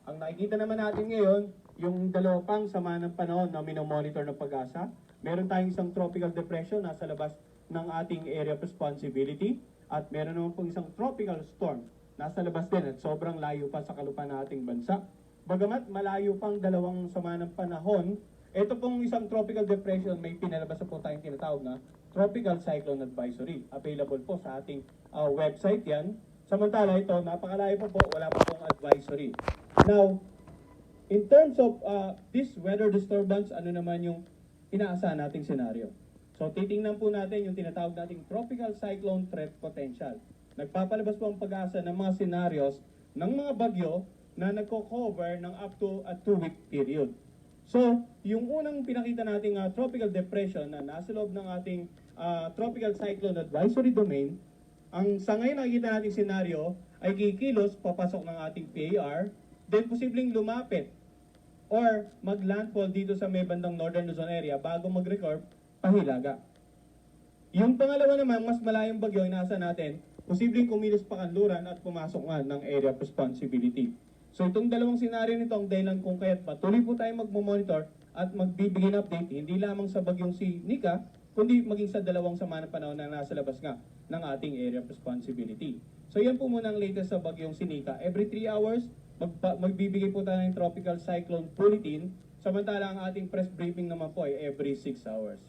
Ang nakikita naman natin ngayon, yung dalawa pang sama ng panahon na minomonitor ng Pag-asa. Meron tayong isang tropical depression nasa labas ng ating area of responsibility at meron naman pong isang tropical storm nasa labas din at sobrang layo pa sa kalupaan ng ating bansa. Bagamat malayo pang dalawang sama ng panahon, ito pong isang tropical depression, may pinalabas na po tayong tinatawag na Tropical Cyclone Advisory. Available po sa ating website yan. Samantala ito, napakalayo po, wala pa pong advisory. Now, in terms of this weather disturbance, ano naman yung inaasahan nating senaryo? So titingnan po natin yung tinatawag nating Tropical Cyclone Threat Potential. Nagpapalabas po ang Pag-asa ng mga scenarios ng mga bagyo na nagko-cover ng up to a 2-week period. So, yung unang pinakita nating tropical depression na nasa loob ng ating Tropical Cyclone Advisory Domain, ang sa ngayon nakikita nating senaryo ay kikilos papasok ng ating PAR, then posibleng lumapit or maglandfall dito sa may bandang Northern Luzon area bago mag-record pahilaga. Yung pangalawa naman, mas malayong bagyo, inasa natin, posibleng kumilos pa kanluran at pumasok nga ng area of responsibility. So itong dalawang senaryo nito ang dahilan kung kaya't patuloy po tayo magmomonitor at magbibigay ng update hindi lamang sa bagyong si Nika, kundi maging sa dalawang sama ng panahon na nasa labas nga ng ating area of responsibility. So yan po muna ang latest sa bagyong si Nika. Every 3 hours, magbibigay po tayo ng tropical cyclone bulletin, samantala ang ating press briefing naman po ay every 6 hours.